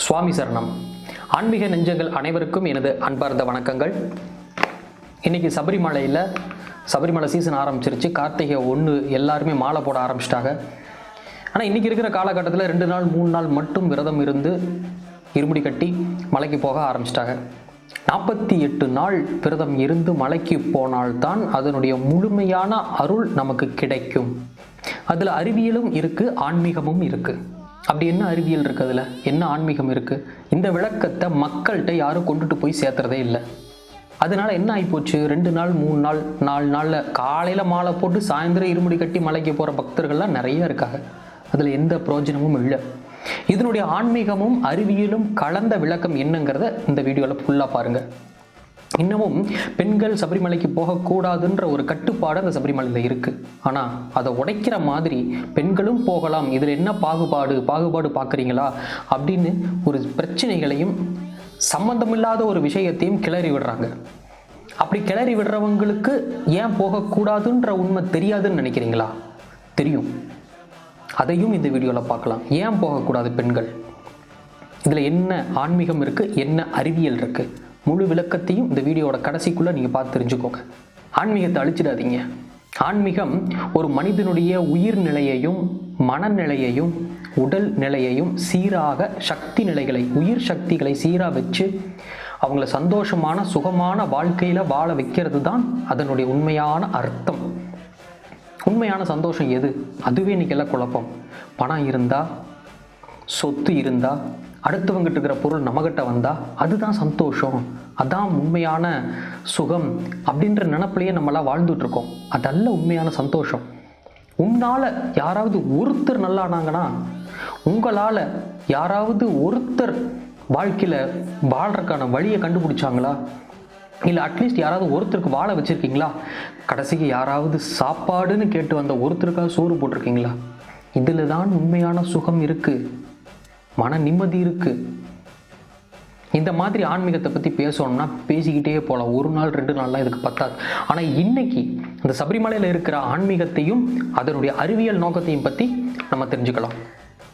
சுவாமி சரணம். ஆன்மீக நெஞ்சங்கள் அனைவருக்கும் எனது அன்பார்ந்த வணக்கங்கள். இன்றைக்கி சபரிமலை சீசன் ஆரம்பிச்சிருச்சு. கார்த்திகை 1 எல்லாருமே மாலை போட ஆரம்பிச்சிட்டாங்க. ஆனால் இன்றைக்கி இருக்கிற காலகட்டத்தில் 2 நாள் 3 நாள் மட்டும் விரதம் இருந்து இருமுடி கட்டி மலைக்கு போக ஆரம்பிச்சிட்டாங்க. 48 நாள் விரதம் இருந்து மலைக்கு போனால்தான் அதனுடைய முழுமையான அருள் நமக்கு கிடைக்கும். அதில் அறிவியலும் இருக்குது, ஆன்மீகமும் இருக்குது. அப்படி என்ன அறிவியல் இருக்குது, அதில் என்ன ஆன்மீகம் இருக்குது? இந்த விளக்கத்தை மக்கள்கிட்ட யாரும் கொண்டுட்டு போய் சேர்த்துறதே இல்லை. அதனால என்ன ஆகிப்போச்சு, 2 நாள் 3 நாள் 4 நாளில் காலையில் மாலை போட்டு சாயந்தரம் இருமுடி கட்டி மலைக்கு போகிற பக்தர்கள்லாம் நிறைய இருக்காங்க. அதில் எந்த பிரயோஜனமும் இல்லை. இதனுடைய ஆன்மீகமும் அறிவியலும் கலந்த விளக்கம் என்னங்கிறத இந்த வீடியோவில் ஃபுல்லாக பாருங்கள். இன்னமும் பெண்கள் சபரிமலைக்கு போகக்கூடாதுன்ற ஒரு கட்டுப்பாடு அந்த சபரிமலையில் இருக்குது. ஆனால் அதை உடைக்கிற மாதிரி பெண்களும் போகலாம், இதில் என்ன பாகுபாடு பார்க்குறீங்களா அப்படின்னு ஒரு பிரச்சனைகளையும் சம்பந்தமில்லாத ஒரு விஷயத்தையும் கிளறி விடுறாங்க. அப்படி கிளறி விடுறவங்களுக்கு ஏன் போகக்கூடாதுன்ற உண்மை தெரியாதுன்னு நினைக்கிறீங்களா? தெரியும். அதையும் இந்த வீடியோவில் பார்க்கலாம். ஏன் போகக்கூடாது பெண்கள், இதில் என்ன ஆன்மீகம் இருக்குது, என்ன அறிவியல் இருக்குது, முழு விளக்கத்தையும் இந்த வீடியோவோட கடைசிக்குள்ளே நீங்கள் பார்த்து தெரிஞ்சுக்கோங்க. ஆன்மீகத்தை அழிச்சிடாதீங்க. ஆன்மீகம் ஒரு மனிதனுடைய உயிர் நிலையையும் மனநிலையையும் உடல் நிலையையும் சீராக சக்தி நிலைகளை, உயிர் சக்திகளை சீராக வச்சு அவங்கள சந்தோஷமான சுகமான வாழ்க்கையில் வாழ வைக்கிறது தான் அதனுடைய உண்மையான அர்த்தம். உண்மையான சந்தோஷம் எது? அதுவே இன்றைக்கெல்லாம் குழப்பம். பணம் இருந்தால், சொத்து இருந்தால், அடுத்தவங்கிட்ட இருக்கிற பொருள் நம்மகிட்ட வந்தால் அதுதான் சந்தோஷம், அதான் உண்மையான சுகம் அப்படின்ற நினப்பிலேயே நம்மளாம் வாழ்ந்துட்டுருக்கோம். அதல்ல உண்மையான சந்தோஷம். உன்னால் யாராவது ஒருத்தர் நல்லானாங்கன்னா, உங்களால் யாராவது ஒருத்தர் வாழ்க்கையில் வாழ்கிறதுக்கான வழியை கண்டுபிடிச்சாங்களா, இல்லை அட்லீஸ்ட் யாராவது ஒருத்தருக்கு வாழ வச்சுருக்கீங்களா, கடைசிக்கு யாராவது சாப்பாடுன்னு கேட்டு வந்த ஒருத்தருக்காக சோறு போட்டிருக்கீங்களா? இதில் தான் உண்மையான சுகம் இருக்குது, மன நிம்மதி இருக்குது. இந்த மாதிரி ஆன்மீகத்தை பற்றி பேசணும்னா பேசிக்கிட்டே போகலாம். 1 நாள் 2 நாள்லாம் இதுக்கு பத்தாது. ஆனால் இன்னைக்கு அந்த சபரிமலையில் இருக்கிற ஆன்மீகத்தையும் அதனுடைய அறிவியல் நோக்கத்தையும் பற்றி நம்ம தெரிஞ்சுக்கலாம்.